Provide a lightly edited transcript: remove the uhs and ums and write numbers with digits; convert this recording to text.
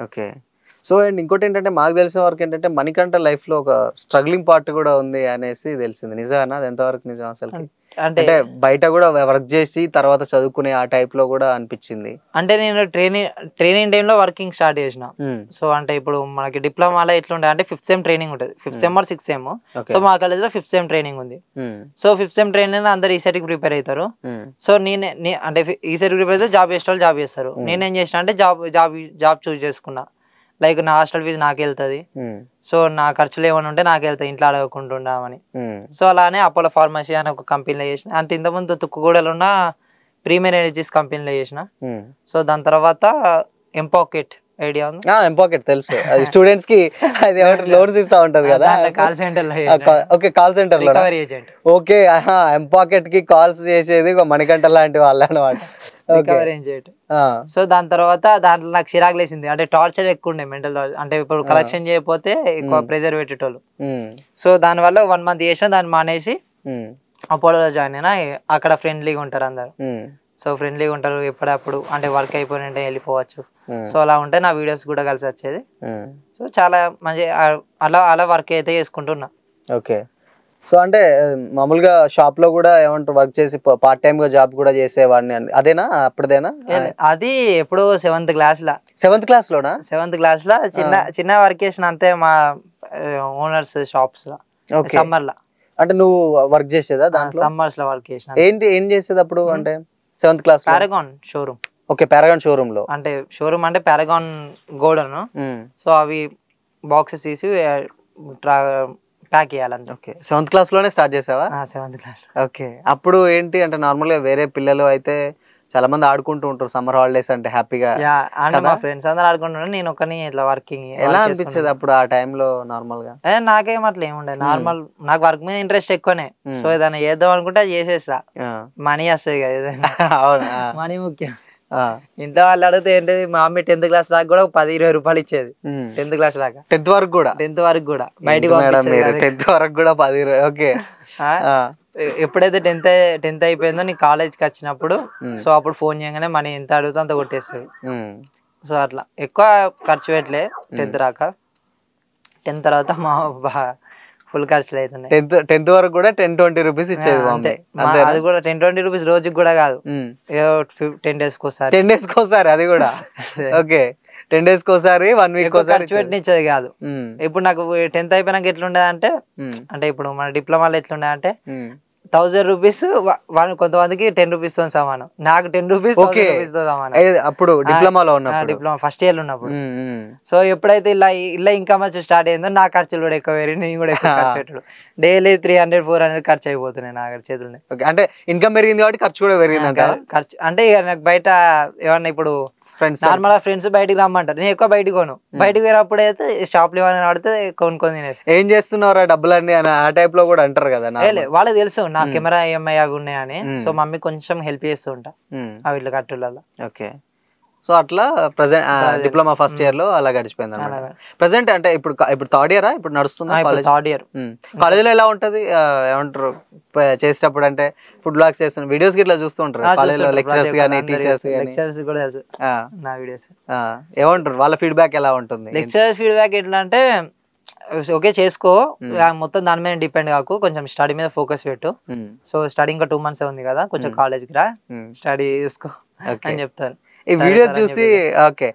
Okay. So, and ఇంకోటేంటంటే మాకు తెలిసిన వరకు ఏంటంటే మణికంఠ లైఫ్‌లో ఒక స్ట్రగ్లింగ్ పార్ట్ కూడా ఉంది అనేసి తెలిసింది. నిజమేనా? అది ఎంతవరకు నిజం అసలకి? అంటే అంటే బయట కూడా వర్క్ చేసి తర్వాత చదువుకునే ఆ టైప్‌లో కూడా అనిపించింది. అంటే నేను ట్రైనింగ్ టైంలో వర్కింగ్ స్టార్ట్ చేసిన. సో అంటే ఇప్పుడు మనకి డిప్లొమాలో ఎట్లుంటది అంటే 5th సెమ్ ట్రైనింగ్ ఉంటది. 5th sem are 6th sem. So మా కాలేజ్‌లో 5th సెమ్ ట్రైనింగ్ ఉంది. సో 5th సెమ్ ట్రైనింగ్ అందరూ ఈసెట్‌కి ప్రిపేర్ అయితారు. సో అంటే ఈసెట్‌కి ప్రిపేర్ అయితే జాబ్ చేసేటోళ్ళు జాబ్ చేస్తారు. నేనేం చేసిన అంటే జాబ్ చూస్ చేసుకున్నా. లైక్ నా హాస్టల్ ఫీజు నాకే వెళ్తది. సో నా ఖర్చులు ఏమైనా ఉంటే నాకే వెళ్తాయి ఇంట్లో అడగకుండా ఉండామని. సో అలానే అపోలో ఫార్మసీ అని ఒక కంపెనీలో చేసిన. అంటే ఇంతకుముందు తుక్కుగూడలో ఉన్న ప్రీమియర్ ఎనర్జీస్ కంపెనీలో చేసిన. సో దాని తర్వాత ఎంపాకెట్ ఐడియా ఉంది. ఎంపాకెట్ తెలుసు. అది స్టూడెంట్స్ కి అది లోన్స్ ఇస్తా ఉంటది కదా. కాల్ సెంటర్ లో ఓకే, కాల్ సెంటర్ లో రికవరీ ఏజెంట్. ఓకే. ఎంపాకెట్ కి కాల్స్ చేసేది మణికంఠ లాంటి వాళ్ళు అన్నమాట. Recovery agent. సో దాని తర్వాత దాంట్లో నాకు చిరాకు లేసింది. అంటే టార్చర్ ఎక్కువ ఉండే మెంటల్ టార్చర్. అంటే ఇప్పుడు కలెక్షన్ చేయకపోతే ఎక్కువ ప్రెజర్ పెట్టేటోళ్ళు. సో దాని వల్ల 1 month చేసిన, దాన్ని మానేసి అపోలోలో జాయిన్ అయినా. అక్కడ ఫ్రెండ్లీగా ఉంటారు అందరు. సో ఫ్రెండ్లీగా ఉంటారు ఎప్పుడప్పుడు. అంటే వర్క్ అయిపోయినంటే వెళ్ళిపోవచ్చు. సో అలా ఉంటే నా వీడియోస్ కూడా కలిసి వచ్చేది. సో చాలా మంచి అలా వర్క్ అయితే చేసుకుంటున్నా. ఓకే. సో అంటే మామూలుగా షాప్ లో కూడా ఏమంటారు వర్క్ చేసి పార్ట్ టైమ్ గా జాబ్ కూడా చేసేవాడిని. అదేనా అప్పుడేనా? అది ఎప్పుడో 7th క్లాస్ లా. 7th క్లాస్ లోనా? 7th క్లాస్ లా చిన్న వర్క్ చేసిన అంతే మా ఓనర్స్ షాప్స్ లా. సమ్మర్ లా. అంటే నువ్వు వర్క్ చేసేదా దాంట్లో? సమ్మర్స్ లో వర్క్ చేసిన. ఏం చేసేది అప్పుడు? అంటే 7th class Paragon showroom. Okay, Paragon showroom లో. అంటే షోరూమ్ అంటే పారాగాన్ గోడౌన్. సో అవి బాక్సెస్ తీసి ప్యాక్ చేయాలంటే. ఓకే, 7th క్లాస్ లోనే స్టార్ట్ చేసావా? 7th class. ఓకే. అప్పుడు ఏంటి అంటే నార్మల్ గా వేరే పిల్లలు అయితే చాలా మంది ఆడుకుంటూ ఉంటారు సమ్మర్ హాలిడేస్ అంటే హ్యాపీగా. అంటే మా ఫ్రెండ్స్ అందరు ఆడుకుంటున్నారు, నేను ఒకని ఇట్లా వర్కింగ్. ఎలా అనిపించేది అప్పుడు ఆ టైంలో నార్మల్ గా? నాకేం అట్లా ఏముండదు. నార్మల్ నాకు వర్క్ మీద ఇంట్రెస్ట్ ఎక్కువనే. సో ఏదైనా చేద్దాం అనుకుంటే అది చేసేస్తా. మనీ వస్తుంది కదా ఏదైనా. మనీ ముఖ్యం. ఇంట్లో వాళ్ళు అడిగితే ఏంటది, మా మమ్మీ 10th క్లాస్ దాకా కూడా 10-20 రూపాయలు ఇచ్చేది. 10th క్లాస్ దాకా. 10th వరకు కూడా? 10th వరకు కూడా బయటకు 10th వరకు కూడా 10. ఓకే. ఎప్పుడైతే 10th అయిపోయిందో నీ కాలేజ్కి వచ్చినప్పుడు, సో అప్పుడు ఫోన్ చేయగానే మనీ ఎంత అడుగుతా అంత కొట్టేస్తాడు. సో అట్లా ఎక్కువ ఖర్చు పెట్టలే 10th రాక. 10th తర్వాత మా ఫుల్ ఖర్చులు అవుతున్నాయి. 10th వరకు కూడా 10-20 రూపీస్ ఇచ్చేది. అది కూడా 10-20 రూపీస్ రోజుకి కూడా కాదు, 10 days కోసారి. 10 days కోసారి అది కూడా. ఓకే, 10 days కోసారి 1 week కోసారి ఖర్చు పెట్టినిచ్చేది కాదు. ఇప్పుడు నాకు 10th అయిపోయినాక ఎట్లుండేది అంటే, అంటే ఇప్పుడు మన డిప్లొమాలో ఎట్లుండే అంటే 1000 రూపీస్ కొంతమందికి 10 రూపీస్ తో సమానం. నాకు 10 రూపీస్ 1000 రూపీస్ తో సమానం. అప్పుడు డిప్లొమాలో ఉన్నప్పుడు, డిప్లొమా ఫస్ట్ ఇయర్ ఉన్నప్పుడు. సో ఎప్పుడైతే ఇలా ఇన్కమ్ వచ్చి స్టార్ట్ అయిందో నా ఖర్చులు కూడా ఎక్కువ పెరిగి, నేను కూడా ఎక్కువ ఖర్చు పెట్టాడు. డైలీ 300-400 ఖర్చు అయిపోతున్నాయి నా చేతుల్ని. అంటే ఇన్కమ్ పెరిగింది కాబట్టి ఖర్చు కూడా పెరిగింది. ఖర్చు అంటే ఇక నాకు బయట ఏమన్నా ఇప్పుడు నార్మల్ గా ఫ్రెండ్స్ బయటికి రమ్మంటారు, నేను ఎక్కువ బయటకు కొను. బయటకు పోయినప్పుడు అయితే షాప్ లో ఏమైనా పడితే కొనుక్కొని తినేసి, ఏం చేస్తున్నారా డబ్బులన్నీ అని ఆ టైప్ లో కూడా అంటారు కదా. వాళ్ళకి తెలుసు నా కెమెరా EMI అవి ఉన్నాయని. సో మమ్మీ కొంచెం హెల్ప్ చేస్తూ ఉంటా ఆ వీళ్ళు కట్టులలో. ఓకే. సో అట్లా ప్రెసెంట్ డిప్లొమా ఫస్ట్ ఇయర్ లో అలా గడిచిపోయింది అన్నమాట. ప్రెసెంట్ అంటే ఇప్పుడు థర్డ్ ఇయరా ఇప్పుడు నడుస్తుంది కాలేజ్? Third year. కాలేజీలో ఎలా ఉంటది ఏమంటారు చేసేటప్పుడు? అంటే ఫుడ్ బ్లాగ్స్ చేస్తున్నారు, వీడియోస్ గిట్లా చూస్తూ ఉంటారు కాలేజీలో లెక్చరర్స్ గానీ టీచర్స్ గానీ? లెక్చరర్స్ కూడా తెలుసు నా వీడియోస్. ఏమంటారు వాళ్ళ ఫీడ్బ్యాక్ ఎలా ఉంటుంది? లెక్చరర్ ఫీడ్బ్యాక్ ఎట్లా అంటే, ఓకే చేసుకో, మొత్తం దాని మీద డిపెండ్ కాకు, కొంచెం స్టడీ మీద ఫోకస్ పెట్టు. సో స్టడీ ఇంకా 2 months ఉంది కదా, కొంచెం కాలేజ్కి రా, స్టడీ చేసుకో అని చెప్తారు. ఈ వీడియోస్ చూసి ఓకే